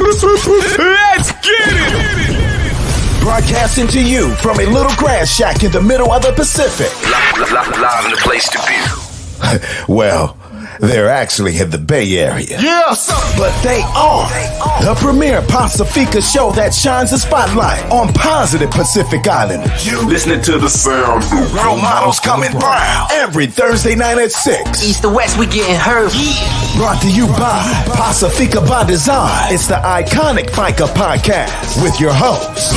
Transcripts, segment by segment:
Let's get it! Broadcasting to you from a little grass shack in the middle of the Pacific. Live in the place to be. Well, they're actually in the Bay Area. Yeah! But they are the premier Pacifica show that shines a spotlight on positive Pacific Islanders. You listening to the sound. Role models coming brown. Every Thursday night at 6. East to west, we getting hurt. Brought to you by Pacifica by Design. It's the iconic Faika Podcast with your hosts,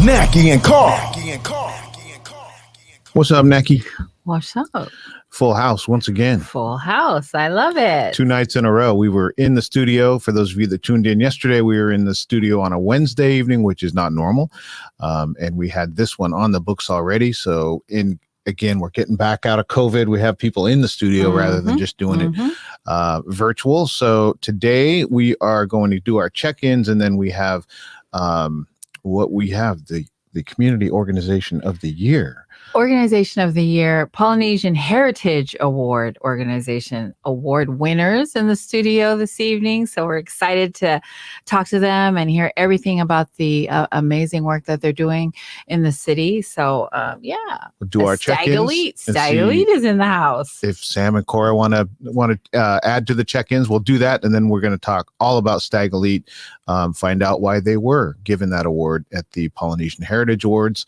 Naki and Carl. What's up, Naki? What's up? Full house once again. Full house. I love it. 2 nights in a row. We were in the studio. For those of you that tuned in yesterday, we were in the studio on a Wednesday evening, which is not normal. And we had this one on the books already. So again, we're getting back out of COVID. We have people in the studio rather than just doing it virtual. So today we are going to do our check-ins, and then we have the Community Organization of the Year. Organization of the Year, Polynesian Heritage Award Organization Award winners in the studio this evening. So we're excited to talk to them and hear everything about the amazing work that they're doing in the city. So We'll do our check-ins. StagElite is in the house. If Sam and Cora want to add to the check-ins, we'll do that, and then we're going to talk all about StagElite, find out why they were given that award at the Polynesian Heritage Awards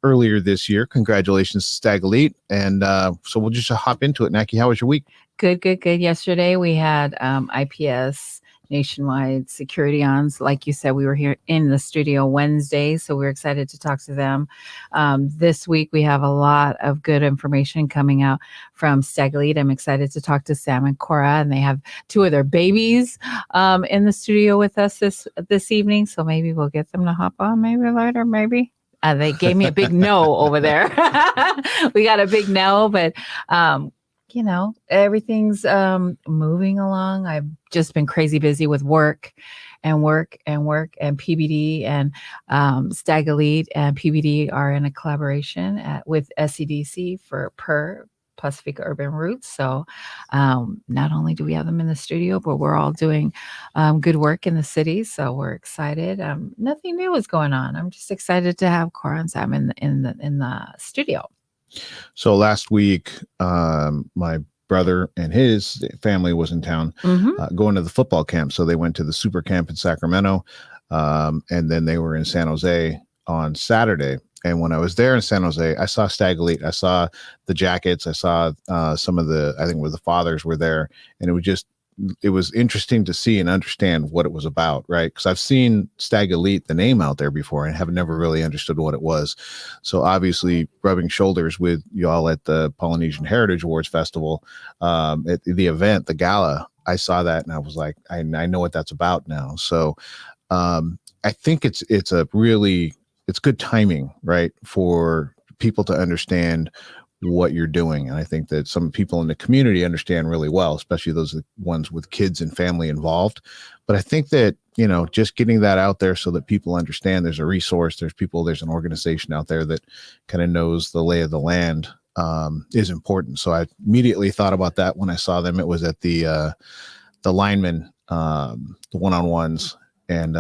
earlier this year. Congratulations, StagElite. And so we'll just hop into it. Naki, how was your week? Good. Yesterday we had IPS nationwide security on. Like you said, we were here in the studio Wednesday, so we're excited to talk to them. This week we have a lot of good information coming out from StagElite. I'm excited to talk to Sam and Cora, and they have 2 of their babies in the studio with us this evening. So maybe we'll get them to hop on maybe later, maybe. They gave me a big no over there. We got a big no, but everything's moving along. I've just been crazy busy with work and PBD and StagElite and PBD are in a collaboration with SCDC for Pacifica Urban Roots. So not only do we have them in the studio, but we're all doing good work in the city. So we're excited. Nothing new is going on. I'm just excited to have Cora and Sam in the studio. So last week, my brother and his family was in town going to the football camp. So they went to the super camp in Sacramento, and then they were in San Jose on Saturday. And when I was there in San Jose, I saw StagElite. I saw the jackets. I saw some of the fathers were there. And it was interesting to see and understand what it was about, right? Because I've seen StagElite, the name, out there before, and have never really understood what it was. So obviously rubbing shoulders with y'all at the Polynesian Heritage Awards Festival, at the event, the gala, I saw that and I was like, I know what that's about now. So I think it's good timing, right, for people to understand what you're doing. And I think that some people in the community understand really well, especially those ones with kids and family involved. But I think that, just getting that out there so that people understand there's a resource, there's an organization out there that kind of knows the lay of the land is important. So I immediately thought about that when I saw them. It was at the linemen, the one-on-ones, and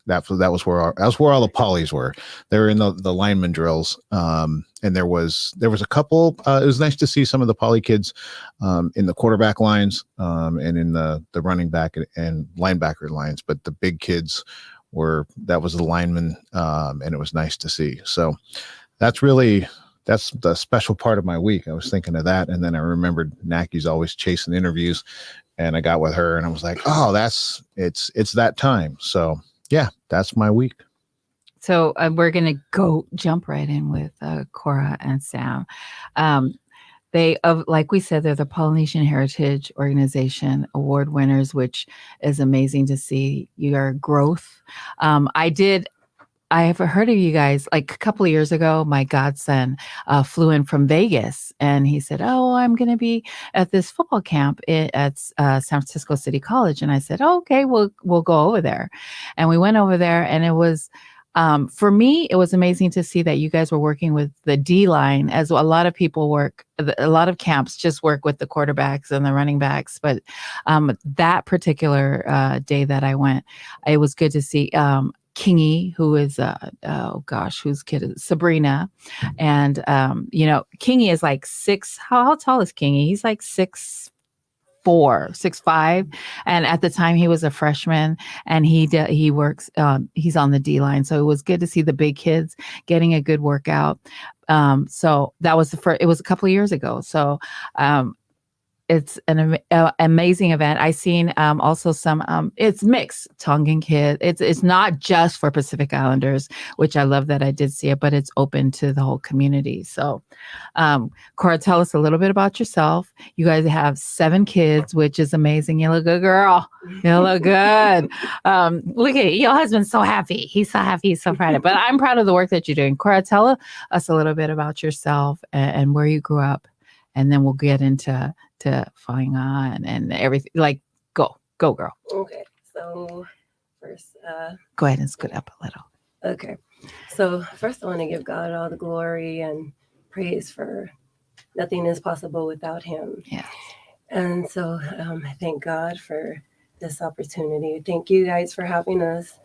that was where all the polys were. They were in the lineman drills, and there was a couple. It was nice to see some of the poly kids in the quarterback lines and in the running back and linebacker lines. But the big kids that was the lineman, and it was nice to see. So that's the special part of my week. I was thinking of that, and then I remembered Naki's always chasing interviews, and I got with her, and I was like, oh, it's that time. So. Yeah, that's my week. So we're going to jump right in with Cora and Sam. Like we said, they're the Polynesian Heritage Organization Award winners, which is amazing to see your growth. I have heard of you guys like a couple of years ago. My godson flew in from Vegas and he said, oh, I'm going to be at this football camp at San Francisco City College. And I said, oh, okay, we'll go over there. And we went over there and it was For me, it was amazing to see that you guys were working with the D line, as a lot of people work. A lot of camps just work with the quarterbacks and the running backs. But that particular day that I went, it was good to see Kingy, who is whose kid is Sabrina, and Kingy is like six. How tall is Kingy? He's like 6'4", 6'5", and at the time he was a freshman, and he works. He's on the D line, so it was good to see the big kids getting a good workout. So that was the first. It was a couple of years ago. So it's an amazing event. I seen also some. It's mixed Tongan kids. It's not just for Pacific Islanders, which I love that I did see it, but it's open to the whole community. So, Cora, tell us a little bit about yourself. You guys have 7 kids, which is amazing. You look good, girl. You look good. Look at your husband's so happy. He's so happy. He's so proud of it. But I'm proud of the work that you're doing. Cora, tell us a little bit about yourself and where you grew up, and then we'll get into Faika and everything. Like, go girl. Okay, so first Go ahead and scoot up a little. okay, so first I want to give God all the glory and praise, for nothing is possible without him. Yeah. And so I thank God for this opportunity. Thank you guys for having us.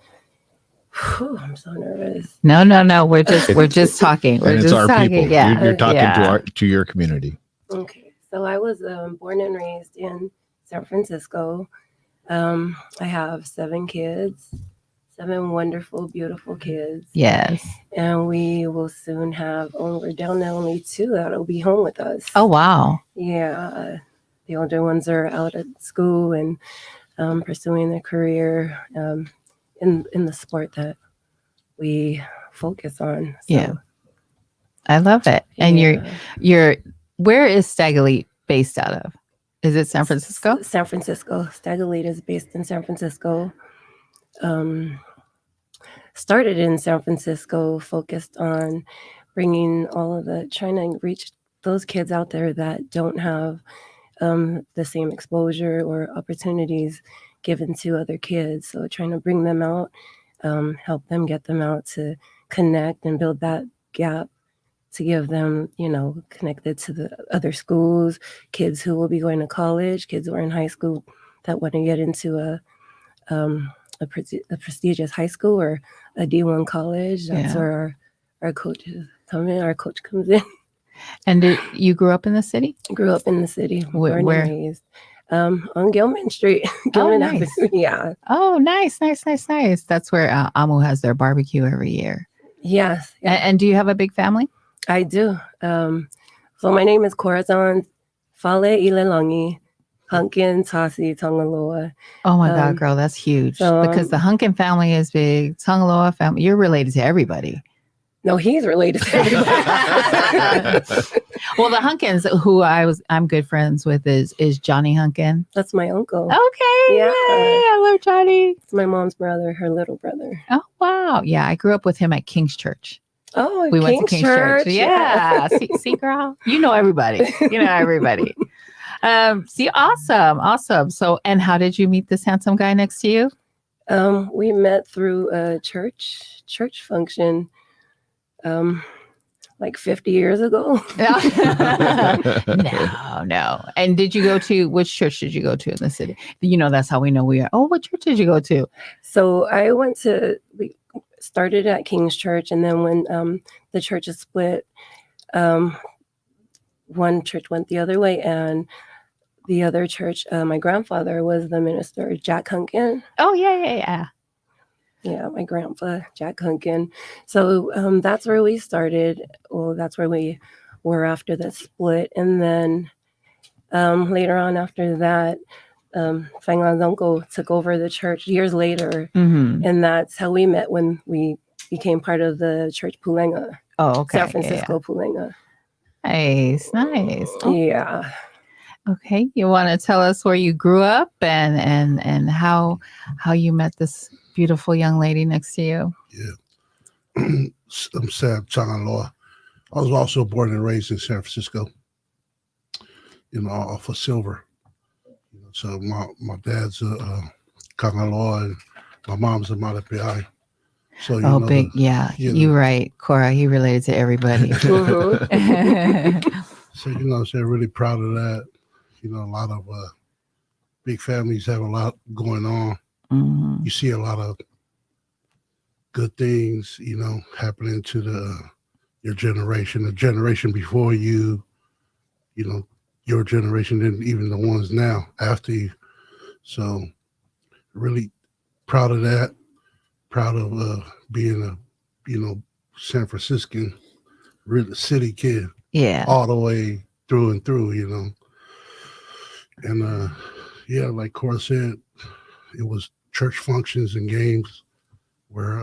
Whew, I'm so nervous. No, we're just talking. We're And just it's our talking. people. Yeah. You're talking Yeah. to your community. Okay, so I was born and raised in San Francisco. I have 7 kids, 7 wonderful, beautiful kids. Yes. And we will soon have, we're down to only 2 that'll be home with us. Oh, wow. Yeah. The older ones are out at school and pursuing their career in the sport that we focus on. So, Yeah. I love it. And you're where is StagElite based out of? Is it San Francisco? San Francisco. StagElite is based in San Francisco. Started in San Francisco, focused on trying to reach those kids out there that don't have the same exposure or opportunities given to other kids. So trying to bring them out, help them, get them out to connect and build that gap, to give them, connected to the other schools, kids who will be going to college, kids who are in high school that want to get into a prestigious high school or a D1 college. That's where our coaches come in. Our coach comes in. And you grew up in the city? Grew up in the city. Where? Born and raised. On Gilman Street. Gilman nice. Avenue. Yeah. Oh, nice. That's where Amu has their barbecue every year. Yes. Yeah. And do you have a big family? I do. So my name is Corazon Fale Ilelangi Hunkin Tasi Tongaloa. Oh my God, girl, that's huge. Because the Hunkin family is big. Tongaloa family, you're related to everybody. No, he's related to everybody. Well, the Hunkins, who I'm good friends with, is Johnny Hunkin. That's my uncle. Okay. Yeah. Yay, I love Johnny. It's my mom's brother, her little brother. Oh, wow. Yeah, I grew up with him at King's Church. Oh, We went to King's Church. Yeah. see, girl, you know everybody. See, awesome. So, and how did you meet this handsome guy next to you? We met through a church function, like 50 years ago. No. And which church did you go to in the city? That's how we know we are. Oh, what church did you go to? So we started at King's Church, and then when the church is split, one church went the other way, and the other church, my grandfather was the minister, Jack Hunkin. Oh, yeah. Yeah, my grandpa, Jack Hunkin. So that's where we started. Well, that's where we were after the split. And then later on after that, Faika's uncle took over the church years later. Mm-hmm. And that's how we met when we became part of the church Pulenga. Oh, okay. San Francisco Pulenga. Nice. Oh. Yeah. Okay. You want to tell us where you grew up and how you met this beautiful young lady next to you? Yeah. I'm Sam Changaloa. I was also born and raised in San Francisco, off of Silver. So my dad's a Kangaloa and my mom's a Malapai. So Oh, big, yeah. You're right, Cora. He related to everybody. So so really proud of that. A lot of big families have a lot going on. Mhm. You see a lot of good things, happening to your generation, the generation before you, your generation, and even the ones now after you. So really proud of that. Proud of being a, San Franciscan, really city kid, Yeah. all the way through and through, And like Cora said, it was church functions and games where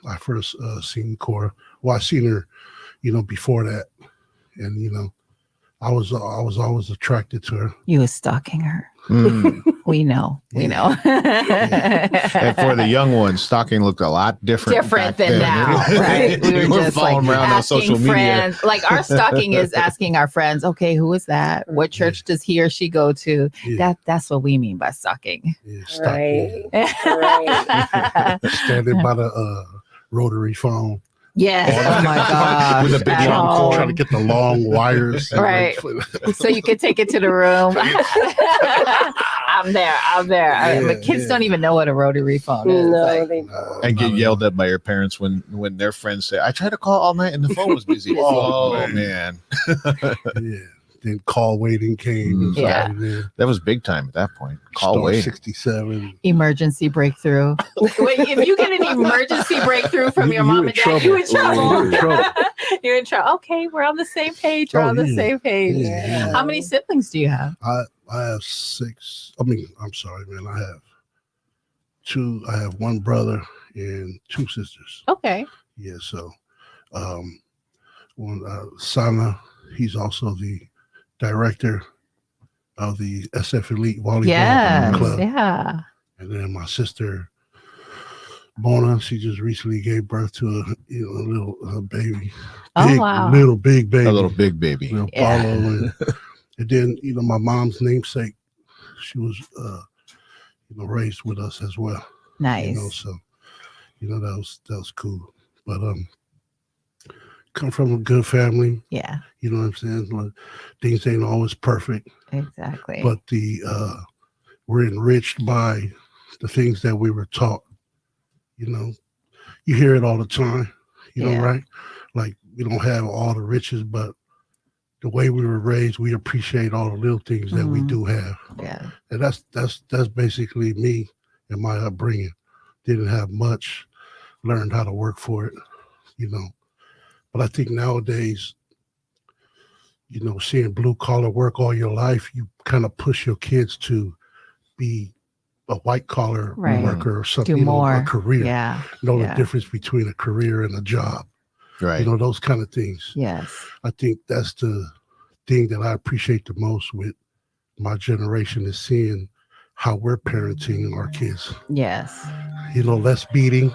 I first seen Cora. Well, I seen her, before that, and I was always attracted to her. You was stalking her. We know. And for the young ones, stalking looked a lot different Different back then then. now, right? We were just like following around on asking social media. friends. Like our stalking is asking our friends, okay, who is that? What church does he or she go to? Yeah. That's what we mean by stalking. Yeah, Right. Standing by the rotary phone. Yes. Oh my God. With a big At long home. cord. Trying to get the long wires. Right. So you can take it to the room. I'm there. The kids don't even know what a rotary phone is. No, Like, they And get yelled at by your parents when their friends say, I tried to call all night and the phone was busy. Oh, man. Yeah. Then call waiting came. Yeah. That was big time at that point. Call Star waiting. 67. emergency breakthrough. Wait, if you get an emergency breakthrough from your You mom in and dad, trouble. you in trouble. You're in trouble. You're in trouble. Okay, we're on the same page. We're Oh, on the yeah. same page. Yeah. How many siblings do you have? I have 6. I'm sorry, man. I have 2. I have 1 brother and 2 sisters. Okay. Yeah. So, Sana, he's also the director of the SF Elite Volleyball Yes. Club. Yeah. And then my sister, Mona, she just recently gave birth to a little baby. Oh, wow. Little big baby. A little big baby. Little Yeah. Paulo. And then, my mom's namesake, she was, raised with us as well. Nice. So, that was cool. But come from a good family. Yeah. You know what I'm saying? Like, things ain't always perfect, Exactly. but we're enriched by the things that we were taught. You hear it all the time. Yeah. Right? Like, we don't have all the riches, but the way we were raised, we appreciate all the little things that we do have. Yeah. And that's basically me and my upbringing. Didn't have much, learned how to work for it, But I think nowadays, seeing blue collar work all your life, you kind of push your kids to be a white collar Right. worker or something, Do more. a career. Yeah. Know Yeah. the difference between a career and a job. Right. Those kind of things. Yes. I think that's the thing that I appreciate the most with my generation is seeing how we're parenting our kids. Yes. Less beating,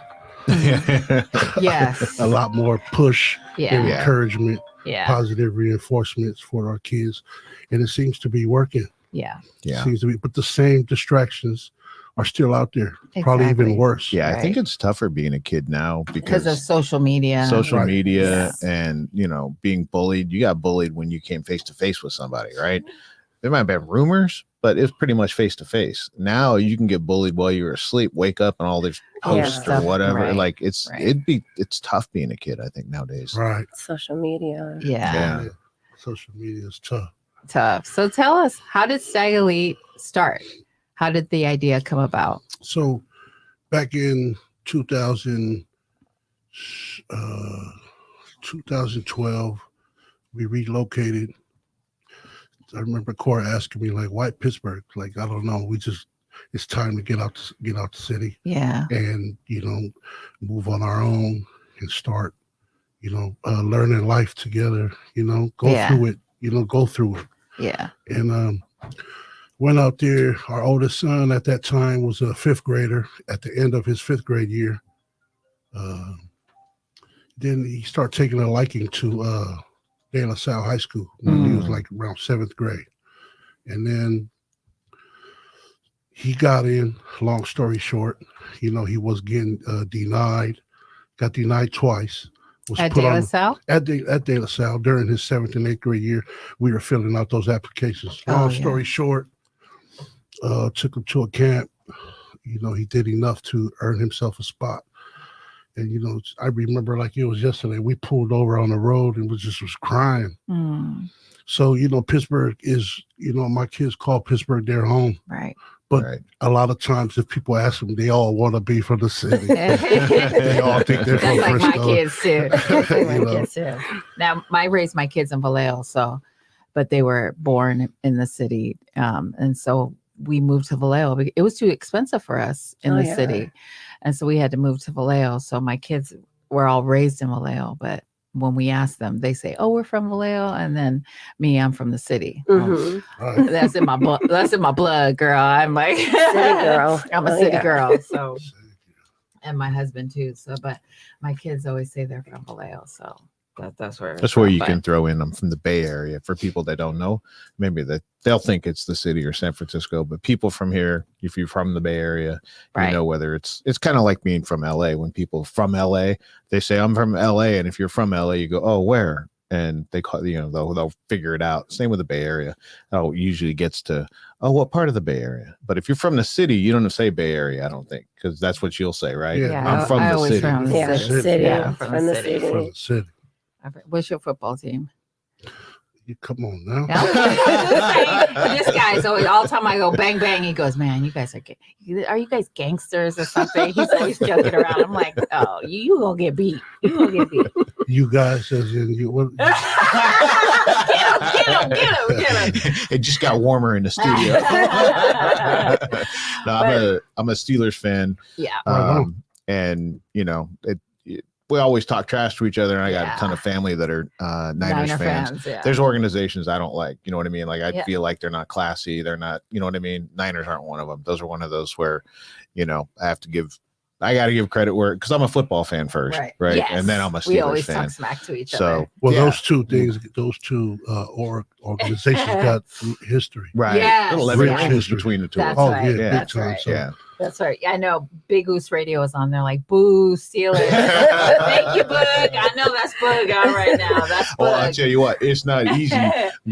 Yes. a lot more push and Yeah. encouragement, Yeah. positive reinforcements for our kids. And it seems to be working. Yeah. Yeah. Seems to be, but the same distractions are still out there, probably Exactly. even worse. Yeah, I think Right. it's tougher being a kid now Because of because social media. social Right. media Yes. and being bullied. You got bullied when you came face to face with somebody, right? There might have been rumors, but it's pretty much face to face. Now you can get bullied while you're asleep, wake up and all these posts or Stuff, whatever. right, Like it's right. it's tough being a kid, I think, nowadays. Right. social media. Yeah. Yeah. Social media is tough. Tough. So tell us, how did StagElite start? How did the idea come about? So back in 2012, we relocated. I remember Cora asking me, like, why Pittsburgh? Like, I don't know. It's time to get out the city Yeah. and, move on our own and start, learning life together, Yeah. through it, go through it. Yeah. And went out there. Our oldest son at that time was a 5th grader at the end of his 5th grade year. Then he started taking a liking to De La Salle High School when he was like around 7th grade. And then he got in, long story short, he was getting denied got denied twice. Was At put De La on Salle? at De La Salle during his 7th and 8th grade year. We were filling out those applications. Long story short, took him to a camp. You know, he did enough to earn himself a spot. And, you know, I remember like it was yesterday, we pulled over on the road and was crying. Mm, So, you know, Pittsburgh is, you know, my kids call Pittsburgh their home. right. But a lot of times if people ask them, they all want to be from the city. They all think they're from That's like Frisco. my kids too. That's like my You know. kids too. Now, I raised my kids in Vallejo, but they were born in the city. And so we moved to Vallejo. It was too expensive for us in the city. And so we had to move to Vallejo. So my kids were all raised in Vallejo, but when we ask them, they say, "Oh, we're from Vallejo," and then me, I'm from the city. Mm-hmm. That's in my blood. That's in my blood, girl. I'm like City girl. I'm a city girl. So, and my husband too. So, but my kids always say they're from Vallejo. So that's where you can throw in them from the Bay Area for people that don't know. Maybe that they'll think it's the city or San Francisco, but people from here, if you're from the Bay Area, you know whether it's kind of like being from LA. When people from LA, they say I'm from LA, and if you're from LA, you go, "Oh, where?" And they call, you know, they'll figure it out. Same with the Bay Area. It usually gets to, "Oh, what part of the Bay Area?" But if you're from the city, you don't say Bay Area, I don't think, because that's what you'll say, right? Yeah. I'm from the city. From the Yeah, city. city. Yeah, From the city. From the city. What's your football team? You come on now. This guy's always, all the time I go bang bang, he goes, "Man, you guys are you guys gangsters or something?" He's always joking around. I'm like, "Oh, you gonna get beat. You gonna get beat." You guys, as in you. What, Get him. It just got warmer in the studio. No, I'm a Steelers fan. Yeah. And you know, we always talk trash to each other, and I got a ton of family that are Niners fans. Yeah. There's organizations I don't like, you know what I mean? Like I feel like they're not classy, they're not, you know what I mean? Niners aren't one of them. Those are one of those where, you know, I got to give credit where, because I'm a football fan first, right? Yes. And then I'm a Steelers fan. We always talk smack to each other. well, those two things, those two organizations got history. Right. Yes. Little Rich language history. between the two. That's Oh, right. yeah, big That's time. right. So, Yeah. That's right. I know Big Goose Radio is on there like, "Boo, Steelers." Thank you, Boog. I know that's Boog on right now. That's Boog. Well, I'll tell you what, it's not easy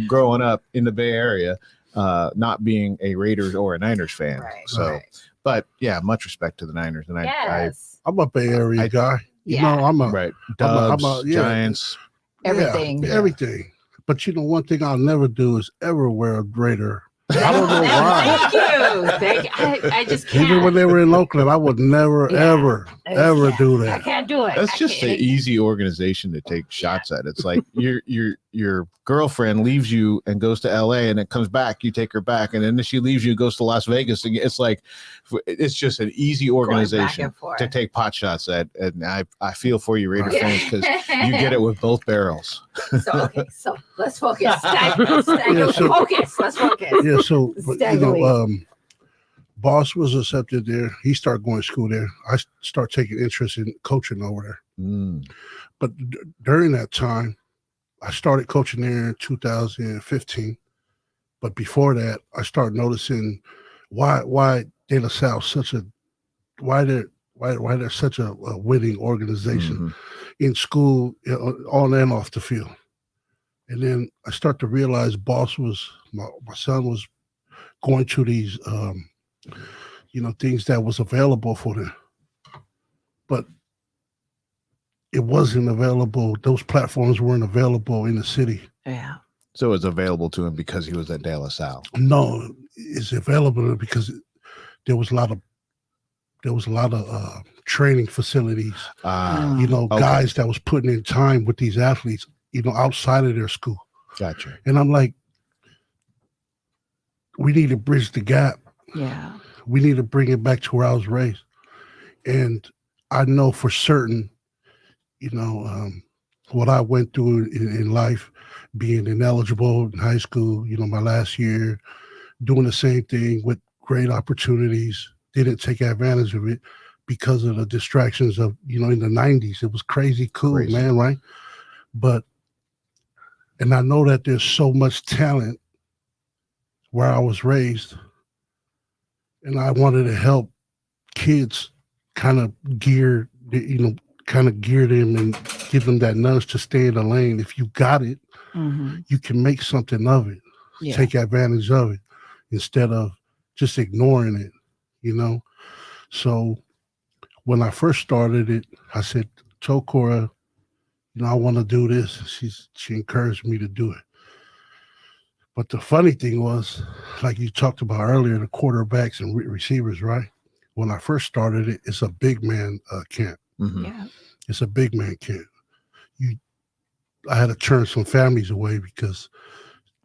growing up in the Bay Area, not being a Raiders or a Niners fan. Right. So, but yeah, much respect to the Niners. And Yes. I'm a Bay Area guy. You Yeah. know, I'm a right. I'm Dubs, yeah. Giants. Everything. Everything. But you know, one thing I'll never do is ever wear a Raider. I don't know why. Thank you. I just can't. Even when they were in Oakland, I would never, ever do I that. can't do it. That's I just an can't. easy organization to take shots at. It's like your girlfriend leaves you and goes to LA, and it comes back, you take her back, and then she leaves you, goes to Las Vegas. And it's like, it's just an easy organization to take pot shots at. And I feel for you, Raider fans, because you get it with both barrels. So let's focus. Focus. Let's focus. Yeah, so but, you know, Boss was accepted there. He started going to school there. I started taking interest in coaching over there. Mm. But during that time, I started coaching there in 2015. But before that, I started noticing why De La Salle why they're such a winning organization in school, on and off the field. And then I start to realize Boss my son was going to these things that was available for them, but it wasn't available. Those platforms weren't available in the city. Yeah. So it's available to him because he was at De La Salle. No, it's available because there was a lot of training facilities. Guys that was putting in time with these athletes, outside of their school. Gotcha. And I'm like, we need to bridge the gap. Yeah. We need to bring it back to where I was raised. And I know for certain, what I went through in life, being ineligible in high school, my last year, doing the same thing with great opportunities, didn't take advantage of it because of the distractions of, in the 90s. It was crazy cool, man, right? And I know that there's so much talent where I was raised, and I wanted to help kids kind of gear, kind of gear them and give them that nudge to stay in the lane. If you got it, you can make something of it, take advantage of it instead of just ignoring it, you know? So when I first started it, I said, told Cora, you know, I want to do this. She encouraged me to do it. But the funny thing was, like you talked about earlier, the quarterbacks and receivers, right? When I first started it, it's a big man camp. Yeah. It's a big man camp. I had to turn some families away because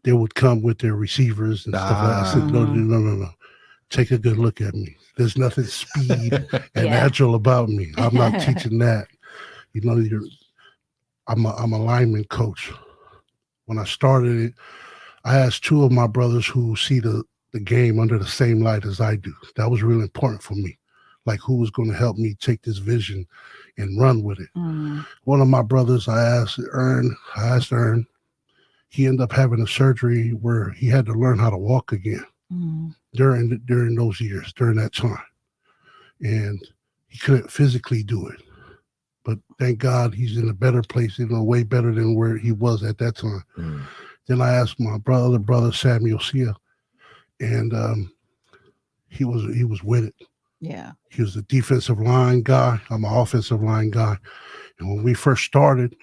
they would come with their receivers and stuff like that. I said, no. Take a good look at me. There's nothing speed and agile about me. I'm not teaching that. You know, I'm a lineman coach. When I started it, I asked two of my brothers who see the game under the same light as I do. That was really important for me. Like, who was going to help me take this vision and run with it. One of my brothers, I asked Ern. He ended up having a surgery where he had to learn how to walk again during those years, during that time. And he couldn't physically do it. But thank God he's in a better place, you know, way better than where he was at that time. Then I asked my other brother, Samuel Sia, and he was with it. Yeah. He was a defensive line guy. I'm an offensive line guy. And when we first started,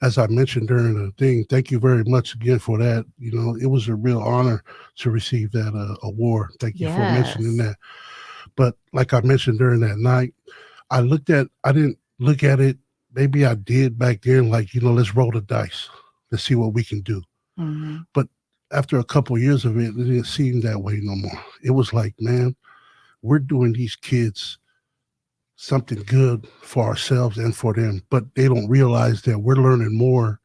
as I mentioned during the thing, thank you very much again for that. You know, it was a real honor to receive that award. Thank you for mentioning that. But like I mentioned during that night, I didn't look at it. Maybe I did back then, like, you know, let's roll the dice. Let's see what we can do. But after a couple of years of it, it didn't seem that way no more. It was like, man, we're doing these kids something good for ourselves and for them, but they don't realize that we're learning more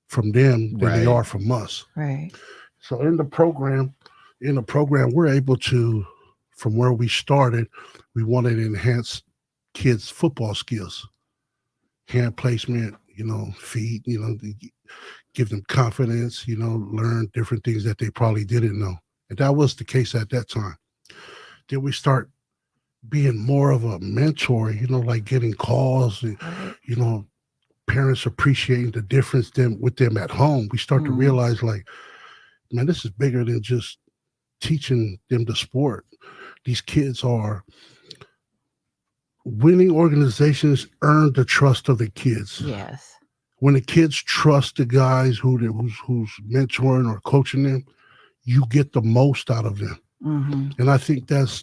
from them than they are from us. Right. So in the program, we're able to, from where we started, we wanted to enhance kids' football skills, hand placement, you know, feet, you know, give them confidence, you know, learn different things that they probably didn't know. And that was the case at that time. Then we start being more of a mentor, you know, like getting calls, and, you know, parents appreciating the difference with them at home. We start to realize, like, man, this is bigger than just teaching them the sport. These kids are winning. Organizations earn the trust of the kids. Yes. When the kids trust the guys who's mentoring or coaching them, you get the most out of them. And I think that's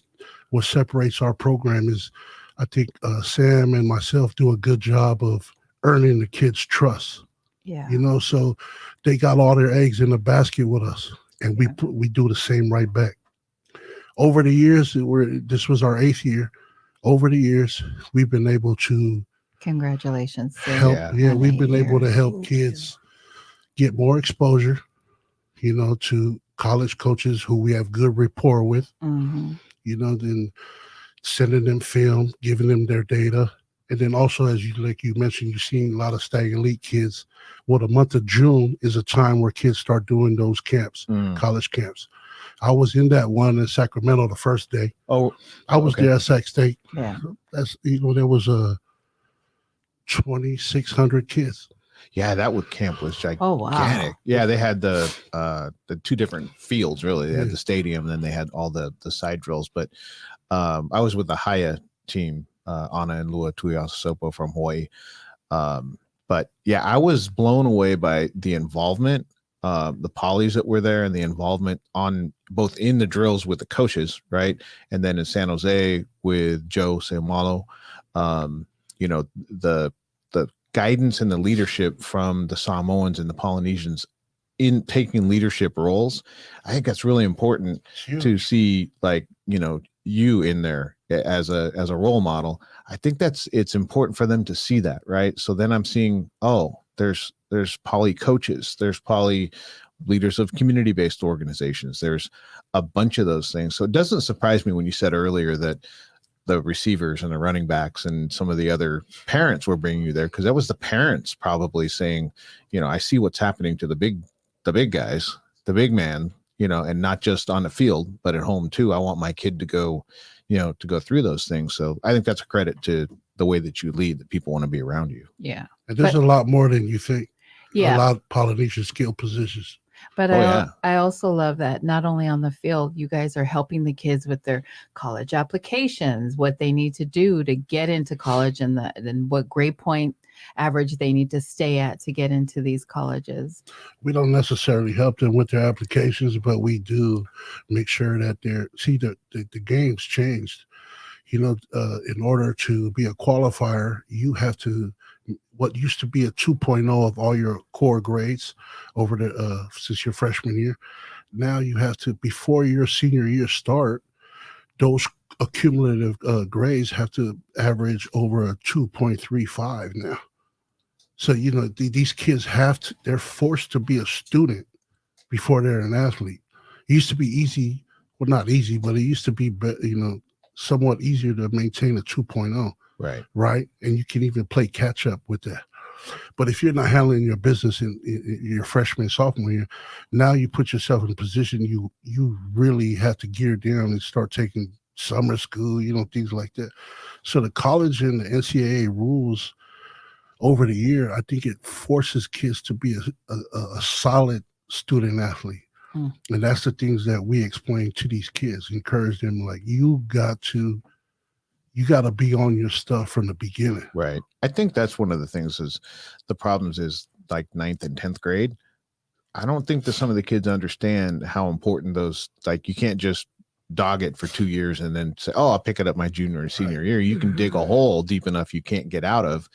what separates our program. Is I think Sam and myself do a good job of earning the kids' trust. Yeah. You know, so they got all their eggs in the basket with us, and we do the same right back. Over the years, this was our 8th year. Over the years, we've been able to Congratulations. help. We've been able to help kids get more exposure, you know, to college coaches who we have good rapport with. You know, then sending them film, giving them their data. And then also, as you mentioned, you've seen a lot of StagElite kids. Well, the month of June is a time where kids start doing those camps, college camps. I was in that one in Sacramento the first day. Oh, I was there at Sac State. Yeah. That's, you know, there was 2,600 kids. Yeah, that camp was gigantic. Oh, wow. Yeah, they had the two different fields, really. They had the stadium, and then they had all the side drills. But I was with the Haya team, Anna and Lua Tuiasosopo from Hawaii. But yeah, I was blown away by the involvement, the polys that were there, and the involvement on both in the drills with the coaches, right? And then in San Jose with Joe Seumalo, you know, the guidance and the leadership from the Samoans and the Polynesians in taking leadership roles. I think that's really important to see, like, you know, you in there as a role model. I think it's important for them to see that, right? So then I'm seeing, there's poly coaches, there's poly leaders of community-based organizations, there's a bunch of those things. So it doesn't surprise me when you said earlier that the receivers and the running backs and some of the other parents were bringing you there, because that was the parents probably saying, you know, I see what's happening to the big guys, the big man, you know, and not just on the field, but at home too. I want my kid to go, you know, to go through those things. So I think that's a credit to the way that you lead, that people want to be around you. Yeah. And there's a lot more than you think. Yeah. A lot of Polynesian skill positions. But Oh, yeah. I also love that not only on the field, you guys are helping the kids with their college applications, what they need to do to get into college, and what grade point average they need to stay at to get into these colleges. We don't necessarily help them with their applications, but we do make sure that the game's changed. You know, in order to be a qualifier, you have to, what used to be a 2.0 of all your core grades over the since your freshman year, now you have to, before your senior year start, those accumulative grades have to average over a 2.35 now. So, you know, these kids they're forced to be a student before they're an athlete. It used to be easy, well, not easy, but it used to be, you know, somewhat easier to maintain a 2.0. Right. And you can even play catch up with that. But if you're not handling your business in your freshman, sophomore year, now you put yourself in a position you really have to gear down and start taking summer school, you know, things like that. So the college and the NCAA rules over the year, I think it forces kids to be a solid student athlete. And that's the things that we explain to these kids, encourage them, like, you got to be on your stuff from the beginning. Right. I think that's one of the things is the problems is like 9th and 10th grade. I don't think that some of the kids understand how important those, like, you can't just dog it for 2 years and then say, oh, I'll pick it up my junior and senior year. You can dig a hole deep enough you can't get out of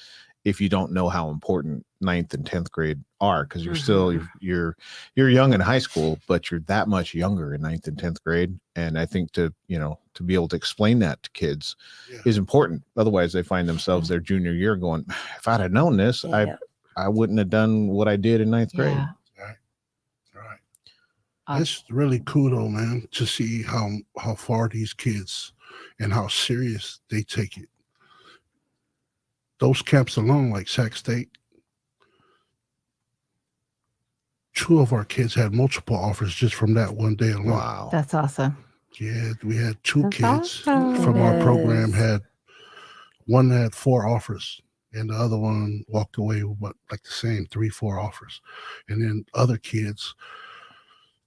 if you don't know how important 9th and 10th grade are, because you're still you're young in high school, but you're that much younger in 9th and 10th grade. And I think to be able to explain that to kids is important. Otherwise they find themselves their junior year going, if I'd have known this, I wouldn't have done what I did in 9th grade. Right. It's really cool though, man, to see how far these kids and how serious they take it. Those camps alone, like Sac State, 2 of our kids had multiple offers just from that one day alone. Wow. That's awesome. Yeah, we had 2 That's kids awesome. from our program one had 4 offers, and the other one walked away with like the same 3-4 offers. And then other kids,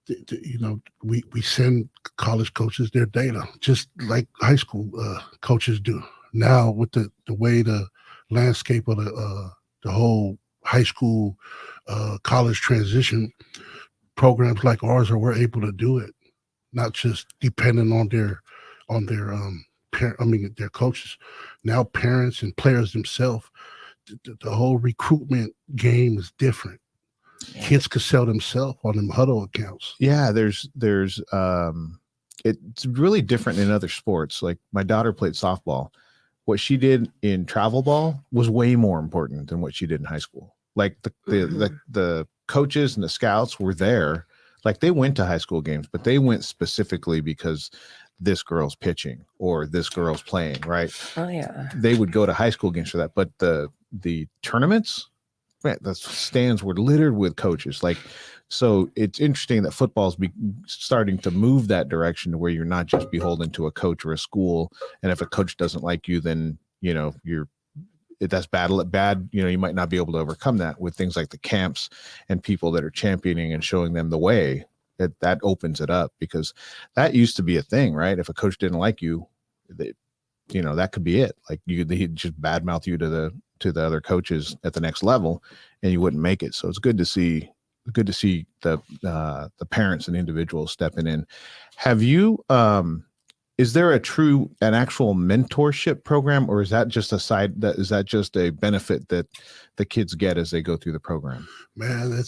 you know, we send college coaches their data, just like high school coaches do. Now with the way the landscape of the whole high school college transition, programs like ours we're able to do it, not just depending on their their coaches. Now parents and players themselves, the whole recruitment game is different. Kids could sell themselves on them huddle accounts. Yeah, there's it's really different in other sports. Like my daughter played softball. What she did in travel ball was way more important than what she did in high school. Like the coaches and the scouts were there. Like they went to high school games, but they went specifically because this girl's pitching or this girl's playing, right? Oh yeah. They would go to high school games for that. But the tournaments, man, the stands were littered with coaches. Like, so it's interesting that football's starting to move that direction to where you're not just beholden to a coach or a school. And if a coach doesn't like you, then, you know, that's bad. You know, you might not be able to overcome that with things like the camps and people that are championing and showing them the way. That opens it up, because that used to be a thing, right? If a coach didn't like you, that could be it. Like he'd just badmouth you to the other coaches at the next level, and you wouldn't make it. So it's good to see the parents and individuals stepping in. Have you is there an actual mentorship program, or is that just a benefit that the kids get as they go through the program? Man,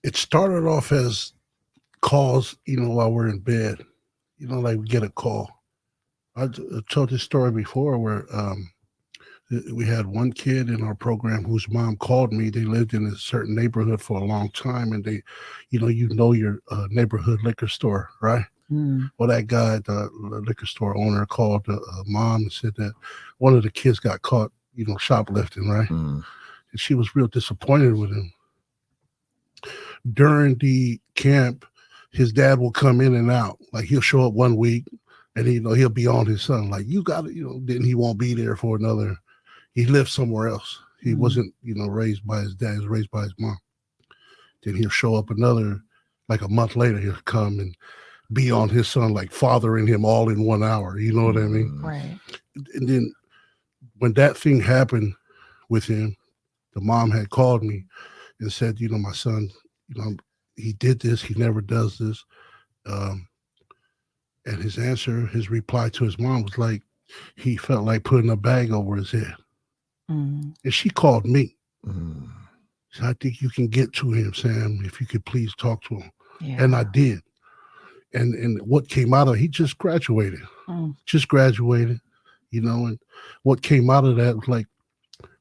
it started off as calls, while we're in bed, like we get a call. I told this story before where we had one kid in our program whose mom called me. They lived in a certain neighborhood for a long time, and they, your neighborhood liquor store, right? Mm. Well, that guy, the liquor store owner, called the mom and said that one of the kids got caught, shoplifting, right? Mm. And she was real disappointed with him. During the camp, his dad will come in and out. Like he'll show up one week, And he'll be on his son like, you got it, then he won't be there for another. He lived somewhere else. He wasn't raised by his dad. He was raised by his mom. Then he'll show up like a month later, he'll come and be on his son, like fathering him all in 1 hour. You know what I mean? Right. And then when that thing happened with him, the mom had called me and said, my son, he did this. He never does this. And his reply to his mom was like, he felt like putting a bag over his head. And she called me. So I think you can get to him, Sam, if you could please talk to him. Yeah. And I did. And what came out of it, he just graduated. And what came out of that was like,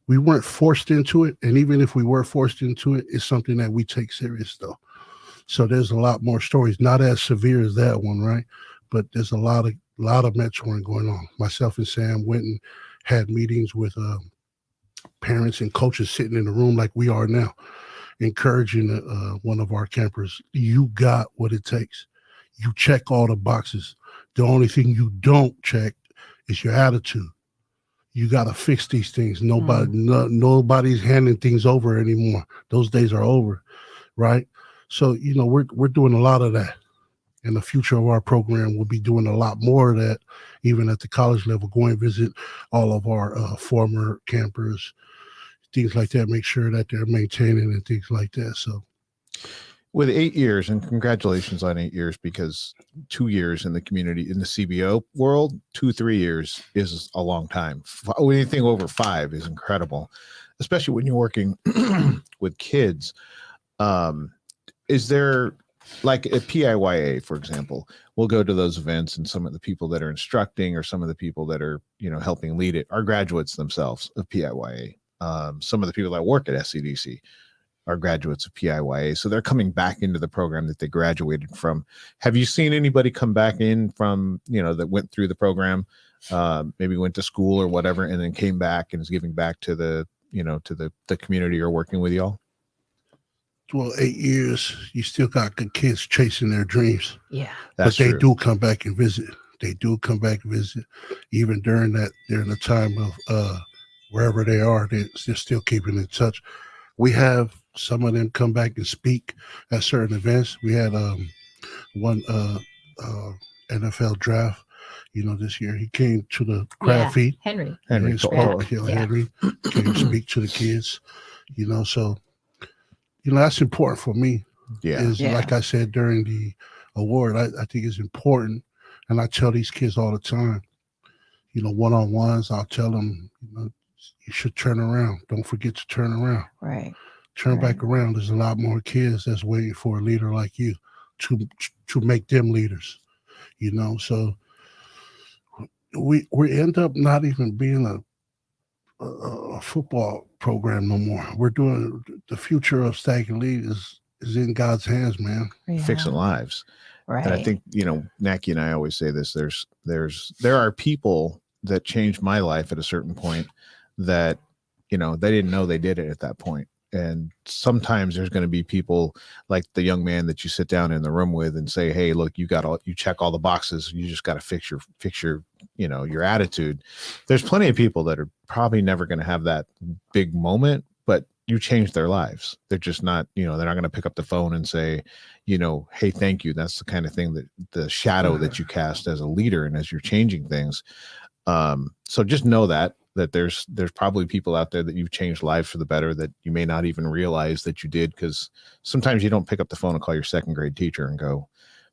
we weren't forced into it. And even if we were forced into it, it's something that we take serious though. So there's a lot more stories, not as severe as that one, right? But there's a lot of mentoring going on. Myself and Sam went and had meetings with parents and coaches sitting in the room like we are now, encouraging one of our campers. You got what it takes. You check all the boxes. The only thing you don't check is your attitude. You got to fix these things. Nobody's handing things over anymore. Those days are over, right? So, we're doing a lot of that. In the future of our program, we'll be doing a lot more of that, even at the college level, going visit all of our former campers, things like that, make sure that they're maintaining and things like that. So with 8 years, and congratulations on 8 years, because 2 years in the community, in the CBO world, 2-3 years is a long time. Anything over 5 is incredible, especially when you're working with kids. Is there, like a PIYA, for example, we'll go to those events, and some of the people that are instructing or some of the people that are, helping lead it are graduates themselves of PIYA. Some of the people that work at SCDC are graduates of PIYA. So they're coming back into the program that they graduated from. Have you seen anybody come back in from, that went through the program, maybe went to school or whatever, and then came back and is giving back to the, to the community or working with y'all? Well, 8 years, you still got good kids chasing their dreams. Yeah. But they do come back and visit. Even during the time of wherever they are, they're still keeping in touch. We have some of them come back and speak at certain events. We had one NFL draft, this year. He came to the crab feed. Henry Henry came to speak to the kids, so that's important for me. Like I said during the award, I think it's important, and I tell these kids all the time, one-on-ones, I'll tell them, you should turn around. Don't forget to turn around. Right. Turn back around. There's a lot more kids that's waiting for a leader like you to make them leaders. So we end up not even being a football program no more. We're doing the future of StagElite is in God's hands, man. Yeah. Fixing lives. Right. And I think, Naki and I always say this, there are people that changed my life at a certain point that, they didn't know they did it at that point. And sometimes there's going to be people like the young man that you sit down in the room with and say, hey, look, you check all the boxes. You just got to fix your, your attitude. There's plenty of people that are probably never going to have that big moment, but you change their lives. They're just not, they're not going to pick up the phone and say, hey, thank you. That's the kind of thing that the shadow that you cast as a leader and as you're changing things. So just know that there's probably people out there that you've changed lives for the better that you may not even realize that you did, because sometimes you don't pick up the phone and call your second grade teacher and go,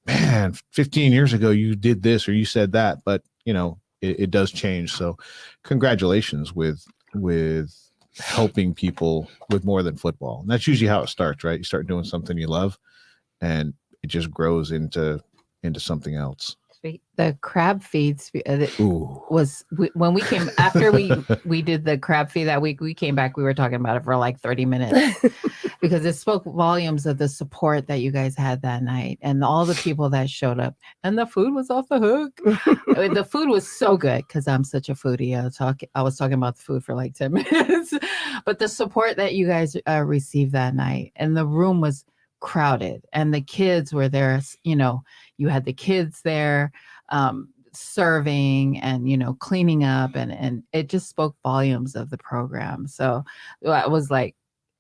man, 15 years ago you did this or you said that, but it does change. So congratulations with helping people with more than football. And that's usually how it starts, right? You start doing something you love and it just grows into something else. The crab feeds was when we came after we did the crab feed that week. We came back, we were talking about it for like 30 minutes because it spoke volumes of the support that you guys had that night and all the people that showed up, and the food was off the hook. The food was so good because I'm such a foodie. I was talking about the food for like 10 minutes, but the support that you guys received that night, and the room was crowded and the kids were there, you had the kids there. serving and, you know, cleaning up, and it just spoke volumes of the program. So it was like,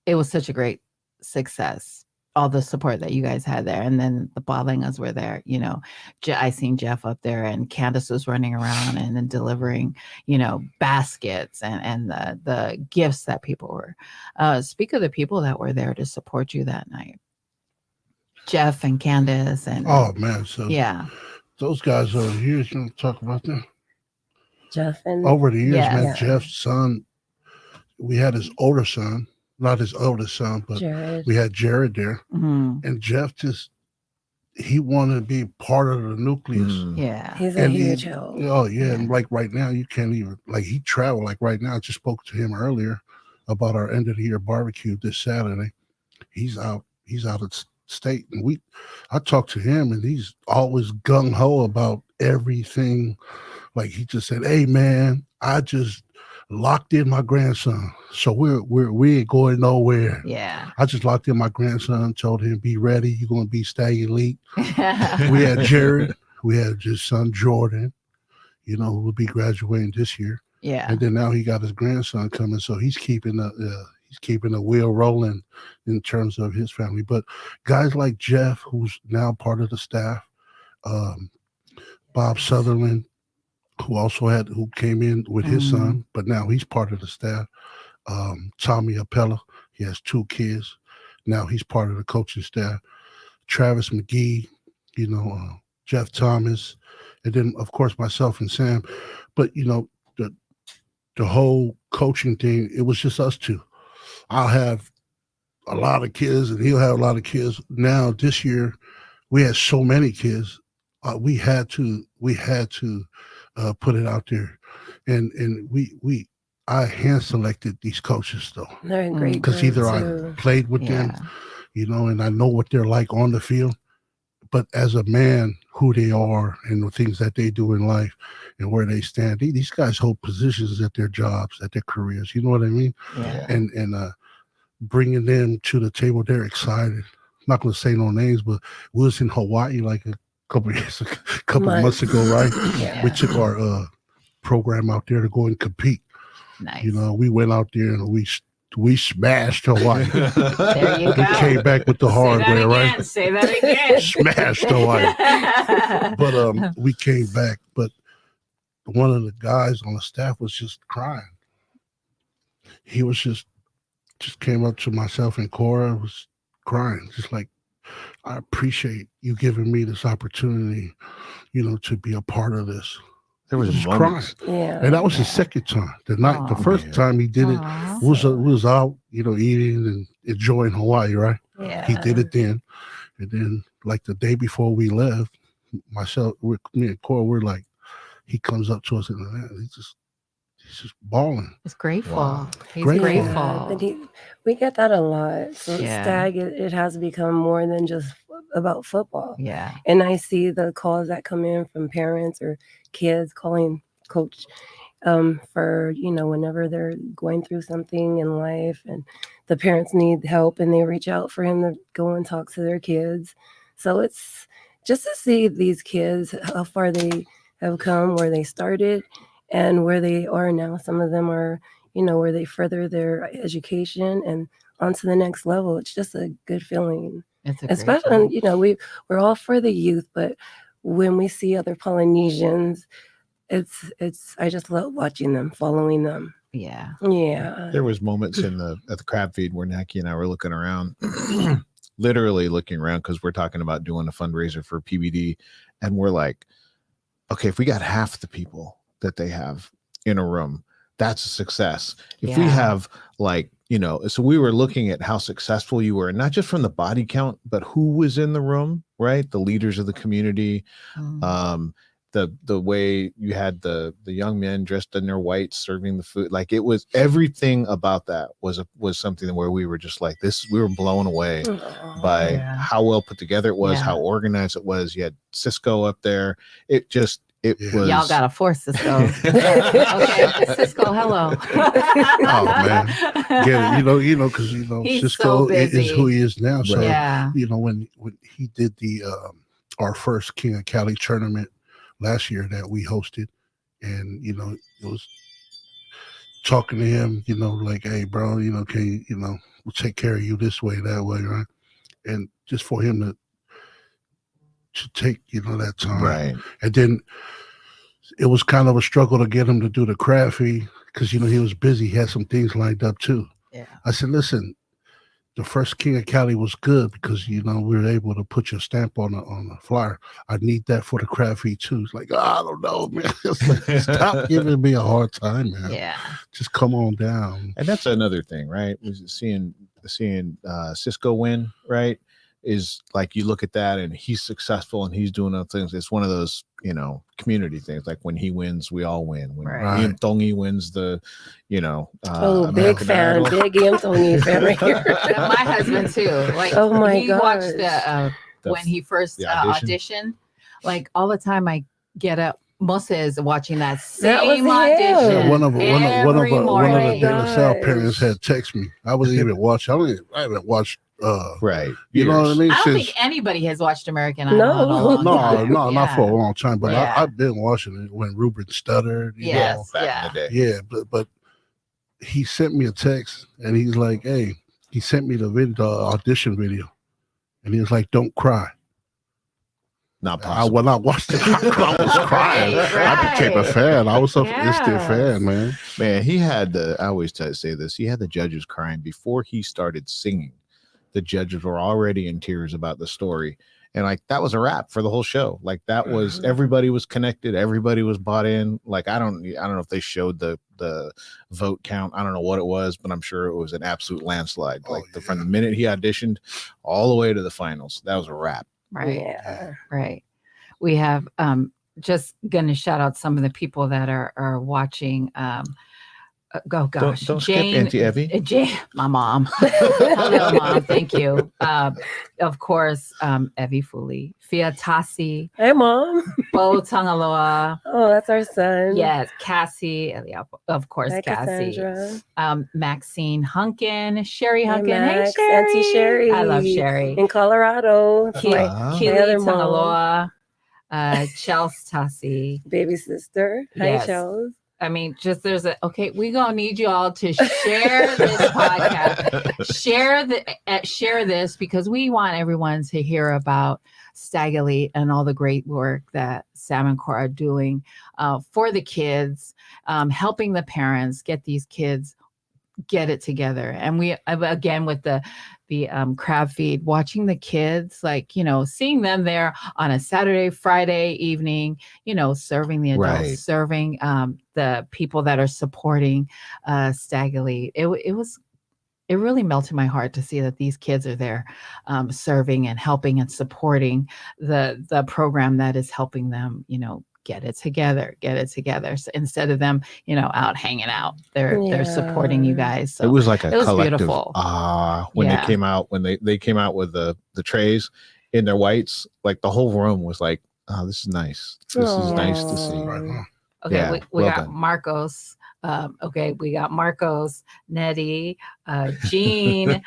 it was such a great success, all the support that you guys had there. And then the Balingas were there, you know, I seen Jeff up there, and Candace was running around and then delivering, you know, baskets and the gifts that people were, speak of the people that were there to support you that night. Jeff and Candace and Oh man, so yeah, those guys over the years, you want to talk about them? Jeff and Over the years, Yeah. man, Yeah. Jeff's son, we had his older son, not his oldest son, but Jared. we had Jared there, mhm, and Jeff he wanted to be part of the nucleus. yeah, He's a And huge help. Oh yeah, Yeah. and like right now, you can't even like he traveled. Like right now, I just spoke to him earlier about our end of the year barbecue this Saturday. He's out of state, and I talked to him, and he's always gung ho about everything. Like he just said, "Hey man, I just locked in my grandson, so we ain't going nowhere. yeah. I just locked in my grandson, told him be ready. You're gonna be StagElite." We had Jared, we had his son Jordan, you know, who will be graduating this year, Yeah, and then now he got his grandson coming, so he's keeping the wheel rolling in terms of his family. But guys like Jeff, who's now part of the staff, Bob Sutherland, who came in with his son, but now he's part of the staff. Tommy Appella, he has 2 kids. Now he's part of the coaching staff. Travis McGee, you know, Jeff Thomas, and then of course myself and Sam. But you know, the whole coaching thing, it was just us two. I'll have a lot of kids, and he'll have a lot of kids. Now this year, we had so many kids, we had to put it out there, and I hand selected these coaches though, They're a great because group, either too. I played with them, you know, and I know what they're like on the field, but as a man, who they are and the things that they do in life and where they stand, these guys hold positions at their jobs, at their careers. You know what I mean? yeah. And bringing them to the table, they're excited. I'm not going to say no names, but we was in Hawaii like a couple months ago, right? Yeah. We took our program out there to go and compete. Nice. You know, we went out there and we smashed Hawaii. There you We go. came back with the hardware, right? Say that again. Smashed Hawaii. But we came back. But one of the guys on the staff was just crying. He was just came up to myself and Cora, was crying, just like, I appreciate you giving me this opportunity, you know, to be a part of this. There was Just moments. Yeah. And that was the second time. The first time he did it Aw. was out, you know, eating and enjoying Hawaii, right? Yeah. He did it then. And then like the day before we left, me and Cora, we're like, he comes up to us and he's just bawling. He's grateful. Wow. He's Grateful. grateful. Yeah, but we get that a lot. So Yeah. Stag, it has become more than just about football. Yeah. And I see the calls that come in from parents or kids calling coach for, you know, whenever they're going through something in life and the parents need help and they reach out for him to go and talk to their kids. So it's just to see these kids, how far they have come, where they started and where they are now. Some of them are, you know, where they further their education and onto the next level. It's just a good feeling. It's a great Especially, feeling. you know, we're all for the youth, but when we see other Polynesians, it's I just love watching them, following them. Yeah. Yeah. There was moments at the crab feed where Naki and I were looking around, literally looking around because we're talking about doing a fundraiser for PBD, and we're like, okay, if we got half the people that they have in a room, that's a success. If we Yeah. have like, you know, so we were looking at how successful you were, not just from the body count, but who was in the room, right? The leaders of the community, the way you had the young men dressed in their whites serving the food, like it was everything about that was something where we were just like this. We were blown away by Yeah. how well put together it was, Yeah. how organized it was. You had Cisco up there. It Yeah. was. Y'all gotta force Cisco. Okay, Cisco, hello. Oh man, yeah, you know, because you know He's Cisco so is busy. who he is now. So Yeah. you know when he did the our first King of Cali tournament last year that we hosted, and it was talking to him, like, hey, bro, can we'll take care of you this way, that way, right? And just for him to take that time, Right. And then it was kind of a struggle to get him to do the craft fee because he was busy. He had some things lined up too. Yeah. I said, listen, the first King of Cali was good because we were able to put your stamp on the flyer. I need that for the craft fee too. It's like, I don't know, man. It's like, stop giving me a hard time, man. Yeah. Just come on down. And that's another thing, right? Was seeing Cisco win, right? Is like you look at that and he's successful and he's doing other things. It's one of those, community things. Like when he wins, we all win. When Ian Tongi wins the, big American fan, Idol. big Ian Tongi fan right here. My husband too. Like, oh my he gosh. watched when he first auditioned. Like all the time, I get up. Musa is watching that same audition. Yeah, one of the De La Salle gosh. parents had texted me. I wasn't even watching. I haven't watched. Right. You know what I mean? I don't think anybody has watched American Idol. No. in a long time. Not for a long time. But Yeah. I've been watching it when Ruben stuttered. Yes. Back in the day. Yeah, but he sent me a text and he's like, hey, he sent me the audition video, and he was like, don't cry. Not possible. When I watched it, I was crying. I became a fan. I was an instant fan, man. Man, he had I always say this, he had the judges crying before he started singing. The judges were already in tears about the story. And like, that was a wrap for the whole show. Like that was, everybody was connected. Everybody was bought in. Like, I don't know if they showed the vote count. I don't know what it was, but I'm sure it was an absolute landslide. From the minute he auditioned all the way to the finals, that was a wrap. Right. Yeah. Right. We have just going to shout out some of the people that are watching. Gosh, Don't skip Jane, Auntie Evie. Jane, my mom. Hello, Mom. Thank you. Of course, Evie Foley, Fia Tassi, Hey, Mom. Bo Tangaloa. Oh, that's our son. Yes, Cassie. Of course, Hi, Cassie. Cassandra. Maxine Hunkin, Sherry Hunkin. Max, Hey, Sherry. Auntie Sherry. I love Sherry. In Colorado. Keely other mom. Tangaloa, Chels Tassi. Baby sister. Yes. Hi, Chels. I mean, just we're gonna need you all to share this podcast. Share this because we want everyone to hear about StagElite and all the great work that Sam and Cora are doing for the kids, helping the parents get these kids get it together. And we again with the crab feed, watching the kids, seeing them there on a Saturday, Friday evening, serving the adults, Right. serving the people that are supporting StagElite. It really melted my heart to see that these kids are there serving and helping and supporting the program that is helping them, get it together. So instead of them, out hanging out, they're supporting you guys. So it was like a collective beautiful. When they came out, they came out with the trays in their whites, like the whole room was like, oh, this is nice. This is nice to see. Right. Okay, Yeah, we well got done. Marcos. We got Marcos, Nettie, Jean.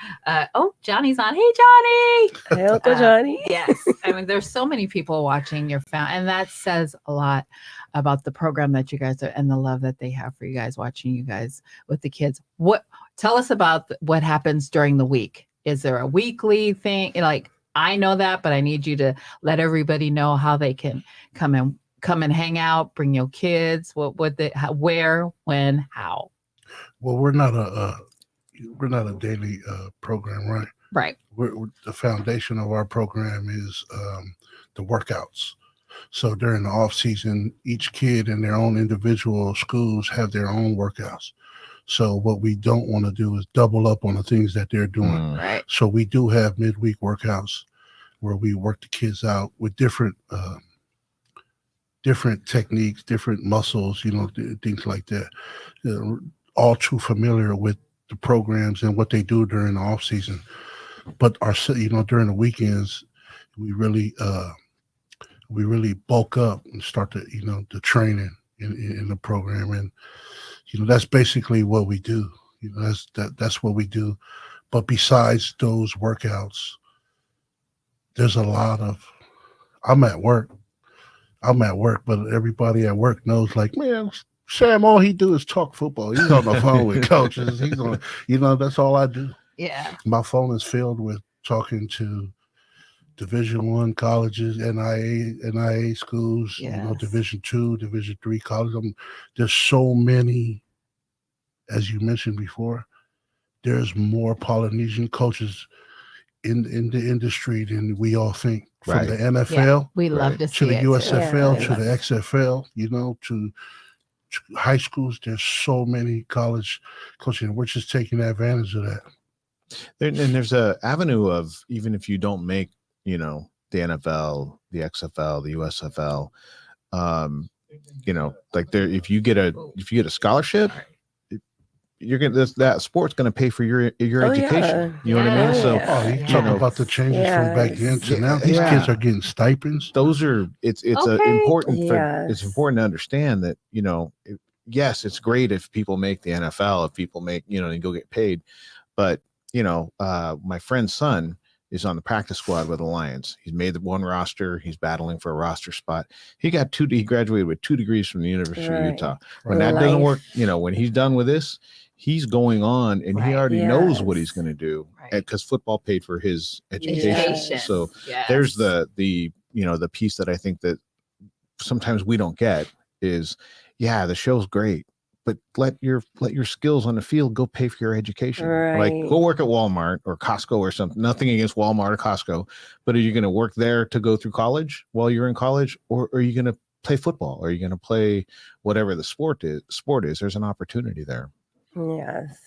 Johnny's on. Hey, Johnny. Hey, Uncle Johnny. Yes. I mean, there's so many people watching your family, and that says a lot about the program that you guys are and the love that they have for you guys, watching you guys with the kids. Tell us about what happens during the week. Is there a weekly thing? I know that, but I need you to let everybody know how they can come and hang out, bring your kids, where, when, how. Well, we're not a daily program, right? Right. The foundation of our program is the workouts. So during the off season, each kid in their own individual schools have their own workouts. So what we don't want to do is double up on the things that they're doing. Right. So we do have midweek workouts where we work the kids out with different techniques, different muscles, things like that. All too familiar with the programs and what they do during the off season. But during the weekends, we really bulk up and start the training in the program. And, that's basically what we do. That's what we do. But besides those workouts, there's a lot of, I'm at work. I'm at work, but everybody at work knows, like, man, Sam, all he do is talk football. He's on the phone with coaches. He's on, that's all I do. Yeah. My phone is filled with talking to Division I colleges, NIA schools, Yes. Division II, Division III colleges. There's so many, as you mentioned before. There's more Polynesian coaches in the industry than we all think. From the NFL We love to see to the it. USFL Yeah. to the XFL, to high schools. There's so many college coaches. We're just taking advantage of that. And there's a avenue of, even if you don't make, the NFL, the XFL, the USFL, like if you get a scholarship, you're gonna that sport's gonna pay for your education. Yeah. You know what I mean? So you talk about the changes from back then to now. These kids are getting stipends. Those are it's important it's important to understand that yes, it's great if people make the NFL, if people make and go get paid, but my friend's son is on the practice squad with the Lions. He's made the one roster. He's battling for a roster spot. He graduated with 2 degrees from the University of Utah. When that doesn't work, when he's done with this, he's going on, and he already knows what he's going to do because football paid for his education. So there's the piece that I think that sometimes we don't get is, the show's great, but let your skills on the field go pay for your education. Like, go work at Walmart or Costco or something. Nothing against Walmart or Costco, but are you going to work there to go through college while you're in college, or are you going to play football? Are you going to play whatever the sport is? There's an opportunity there. Yes.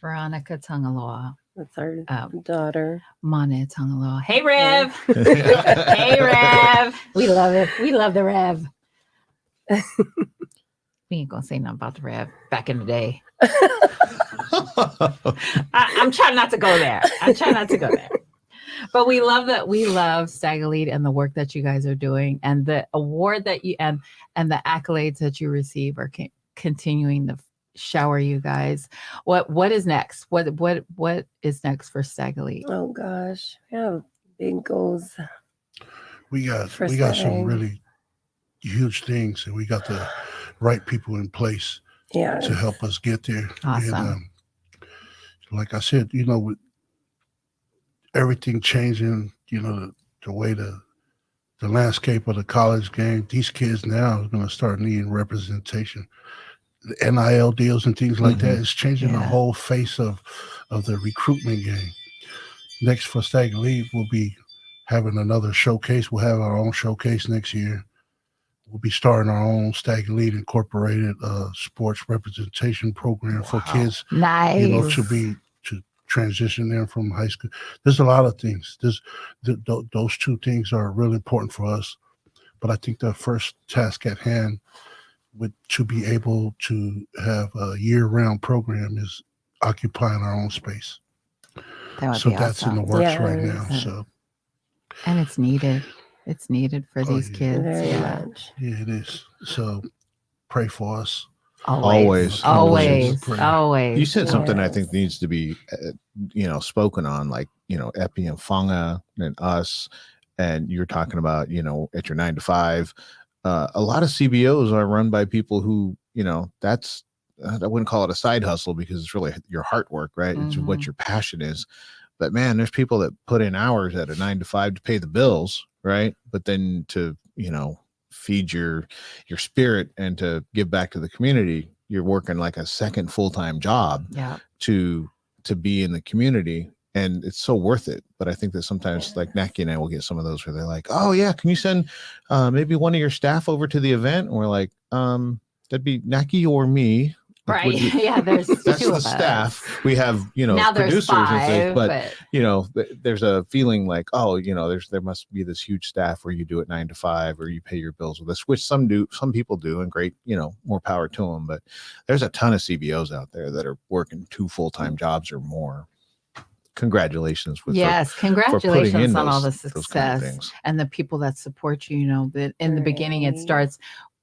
Veronica Tangaloa. That's our daughter. Mane Tangaloa. Hey, Rev. Hey, Rev. We love it. We love the Rev. We ain't gonna say nothing about the Rev back in the day. I'm trying not to go there. But we love that. We love StagElite and the work that you guys are doing, and the award that you and the accolades that you receive are continuing to shower you guys. What is next? What is next for StagElite? Oh gosh, we have big goals. We got some really huge things, and we got the right people in place to help us get there. Awesome. And, like I said, with everything changing, the way the landscape of the college game, these kids now are going to start needing representation. The NIL deals and things like that is changing the whole face of the recruitment game. Next for StagElite, we'll be having another showcase. We'll have our own showcase next year. We'll be starting our own StagElite Incorporated sports representation program for kids. Nice. To transition them from high school. There's a lot of things. Those two things are really important for us. But I think the first task at hand to be able to have a year-round program is occupying our own space. That's in the works right now. So, and it's needed. It's needed for these kids. Very much. Yeah, it is. So pray for us. Always. You said something I think needs to be, spoken on, like, Epi and Fanga and us, and you're talking about, at your 9 to 5. A lot of CBOs are run by people who, that's, I wouldn't call it a side hustle because it's really your heart work, right? It's what your passion is. But man, there's people that put in hours at a 9 to 5 to pay the bills, right? But then to, feed your spirit and to give back to the community, you're working like a second full-time job to be in the community. And it's so worth it. But I think that sometimes, like Naki and I will get some of those where they're like, oh yeah, can you send maybe one of your staff over to the event? And we're like, that'd be Naki or me. Like, right. That's two the staff. We have, now producers 5, and things, but there's a feeling like, oh, there must be this huge staff where you do it 9 to 5 or you pay your bills with this, which some people do, and great, more power to them. But there's a ton of CBOs out there that are working 2 full-time jobs or more. Congratulations congratulations on all the success kind of and the people that support you. That in the beginning it starts,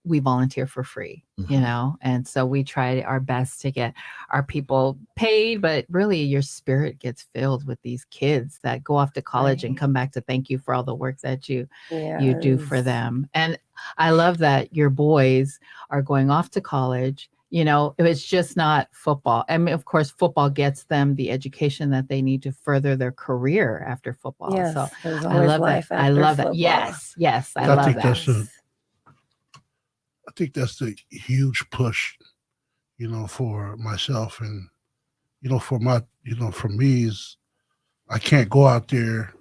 we volunteer for free, and so we try our best to get our people paid, but really your spirit gets filled with these kids that go off to college and come back to thank you for all the work that you do for them. And I love that your boys are going off to college. You know, it's just not football. I mean, of course, football gets them the education that they need to further their career after football. Yes, So there's I always love life that. I after love that. football. Yes, yes, I I love think that. I think that's the huge push, you know, for myself and, you know, for me is I can't go out there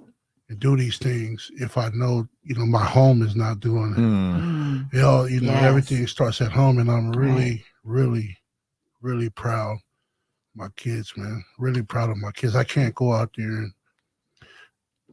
and do these things if I know, you know, my home is not doing it. Mm. You know, Yes. everything starts at home, and I'm really, Right. really proud of my kids, man. Really proud of my kids. I can't go out there and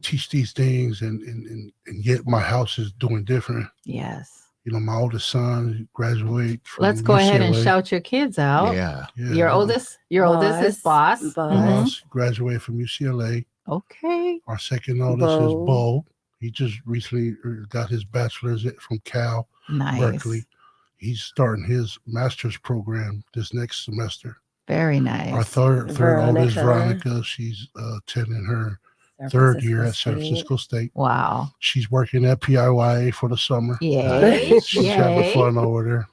teach these things and yet my house is doing different. Yes. You know, my oldest son graduated from Let's go ahead and UCLA. shout your kids out. Yeah. Yeah, Your oldest is Boss. Boss. Boss graduated from UCLA. Okay. Our second oldest is Bo. Bo. He just recently got his bachelor's from Cal, Nice. Berkeley. He's starting his master's program this next semester. Very nice. Our third oldest, Veronica. Veronica, she's attending her San third year at Francisco San Francisco State. Wow. She's working at PIYA for the summer. Yay. She's having fun over there.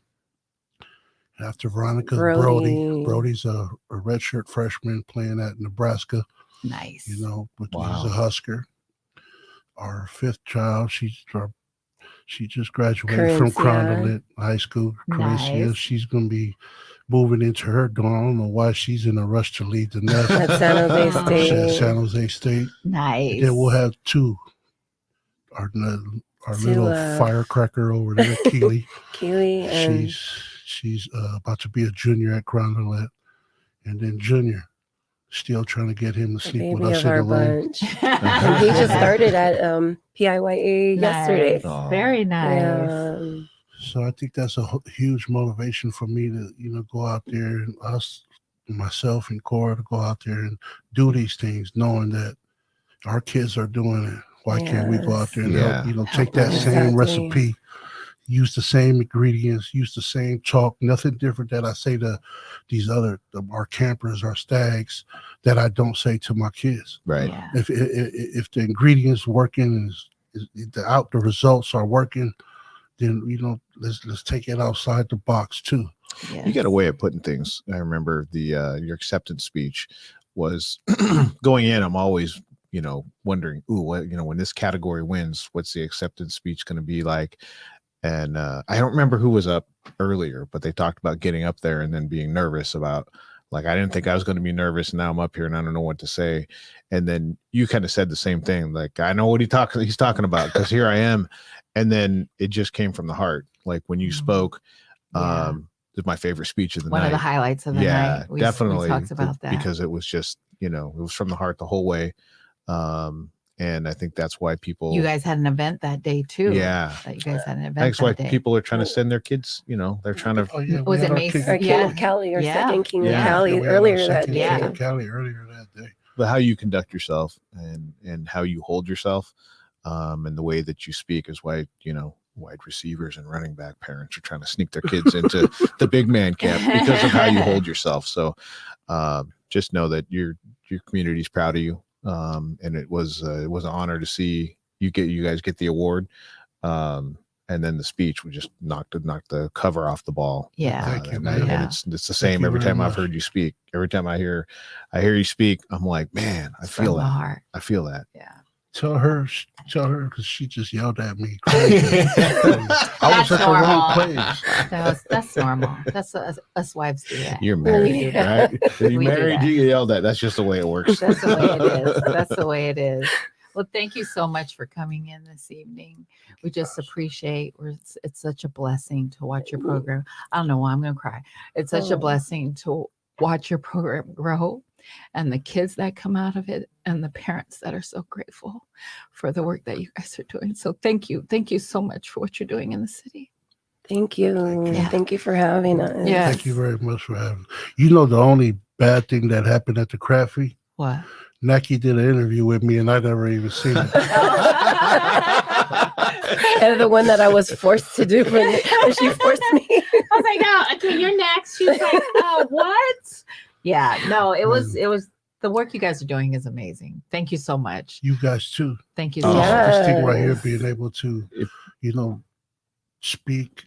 After Veronica's Brody. Brody's a redshirt freshman playing at Nebraska, Nice. you know, but Wow. he's a Husker. Our fifth child, she just graduated from Crondelet High School. Corinthia. Nice. She's going to be moving into her dorm. I don't know why she's in a rush to leave the nest. At San Jose She's at State. San Jose State. Nice. And then we'll have two. Our little firecracker over there, Keely. Keely and She's about to be a junior at Crondelet, and then Junior still trying to get him to the sleep with baby us of in the our room. bunch. And he just started at PIYA yesterday. Nice. Oh. Very nice. Yeah. So I think that's a huge motivation for me to, you know, go out there and myself and Cora to go out there and do these things, knowing that our kids are doing it. Why can't we go out there and help, you know, take that same recipe, use the same ingredients, use the same chalk, nothing different that I say to these our campers, our stags, that I don't say to my kids. Right. Yeah. If the ingredients working the results are working, then, you know, let's take it outside the box too. Yes. You got a way of putting things. I remember your acceptance speech was going in. I'm always, you know, wondering, what, you know, when this category wins, what's the acceptance speech going to be like? And I don't remember who was up earlier, but they talked about getting up there and then being nervous about, like, I didn't think I was going to be nervous. Now I'm up here and I don't know what to say. And then you kind of said the same thing. Like, I know what he's talking about, because here I am. And then it just came from the heart. Like when you spoke, Yeah. it was my favorite speech of the One night. of the highlights of the night. We Definitely. talked about that. Because it was just, you know, it was from the heart the whole way. And I think that's why people. You guys had an event that day too. Yeah. That you guys had an event. That's why that day. people are trying to send their kids, you know, they're trying to. Oh, yeah, Was we it had our Mason? King- Our King of Cali, our second King of Cali we had our earlier that second day. King of Cali earlier that day. But how you conduct yourself and how you hold yourself, and the way that you speak is why, you know, wide receivers and running back parents are trying to sneak their kids into the big man camp because of how you hold yourself. So just know that your community's proud of you. And it was an honor to see you guys get the award. And then the speech would just knock the cover off the ball. Yeah. Thank you, that man. night. Yeah. And it's the same you every very time I've much. heard you speak. Every time I hear you speak, I'm like, man, I feel From the that. heart. I feel that. Yeah. Tell her, because she just yelled at me. Crazy. I was That's at the normal. wrong place. That's normal. That's us wives do that. You're married, right? You We do married, that. you yelled at. That's just the way it works. That's the way it is. That's the way it is. Well, thank you so much for coming in this evening. We just appreciate. It's such a blessing to watch your program. I don't know why I'm going to cry. It's such a blessing to watch your program grow, and the kids that come out of it, and the parents that are so grateful for the work that you guys are doing. So thank you so much for what you're doing in the city. Thank you. Yeah. Thank you for having us. Yeah. Thank you very much for having me. You know, the only bad thing that happened at the Craffy, What? Naki did an interview with me and I never even seen it. And the one that I was forced to do when she forced me. I was like, oh, okay, you're next. She's like, oh, what? Yeah, no, it was the work you guys are doing is amazing. Thank you so much. You guys too. Thank you Oh. so much. This thing right here, Yes. being able to, you know, speak,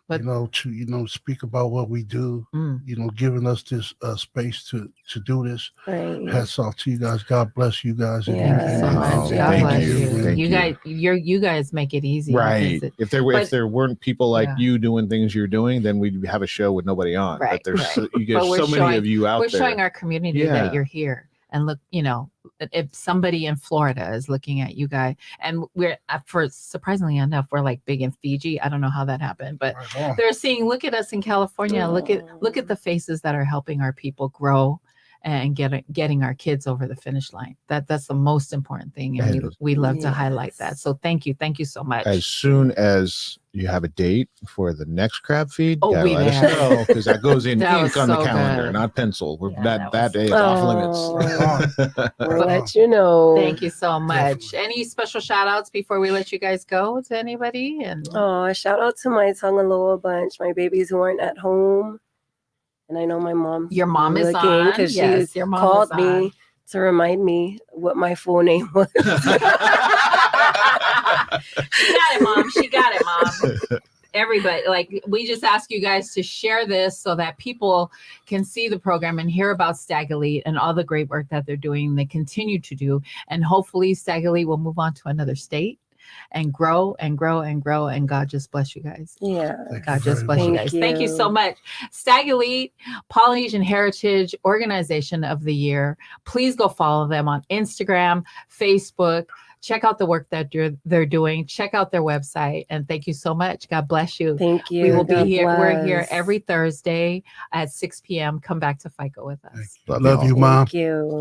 But- to speak about what we do, giving us this space to do this. Right. Hats off to you guys. God bless you guys. Yeah. Thank you so Oh, much. God thank bless you. you. Thank You guys make it easy. Right. because If there weren't people like Yeah. you doing things you're doing, then we'd have a show with nobody on. Right, But there's right. you get But we're so many showing- of you out we're there. showing our community Yeah. that you're here. And look, if somebody in Florida is looking at you guys, and we're for surprisingly enough, we're like big in Fiji. I don't know how that happened, but Right on. they're seeing, look at us in California. Look at the faces that are helping our people grow and getting our kids over the finish line. That's the most important thing, and we love to highlight that. So thank you so much. As soon as you have a date for the next crab feed, Oh, gotta we let us there. know, because that goes in That ink was on the so calendar, good. not pencil. Yeah, that day is was- off Oh. limits. We'll let you know. Thank you so much. Definitely. Any special shout outs before we let you guys go to anybody? And Oh, shout out to my Tongaloa bunch, my babies who aren't at home. And I know my mom's your mom is looking on. because Yes, she your mom called is me on. to remind me what my full name was. She got it, Mom. She got it, Mom. Everybody, we just ask you guys to share this so that people can see the program and hear about StagElite and all the great work that they're doing. They continue to do, and hopefully StagElite will move on to another state and grow and grow and grow. And God just bless you guys. Yeah. Thank God you just very bless you much. guys. Thank you so much. StagElite, Polynesian Heritage Organization of the Year. Please go follow them on Instagram, Facebook. Check out the work that they're doing. Check out their website. And thank you so much. God bless you. Thank you. We will be God here. We're here bless. every Thursday at 6 p.m. Come back to FICA with us. Love you, all. Mom. Thank you.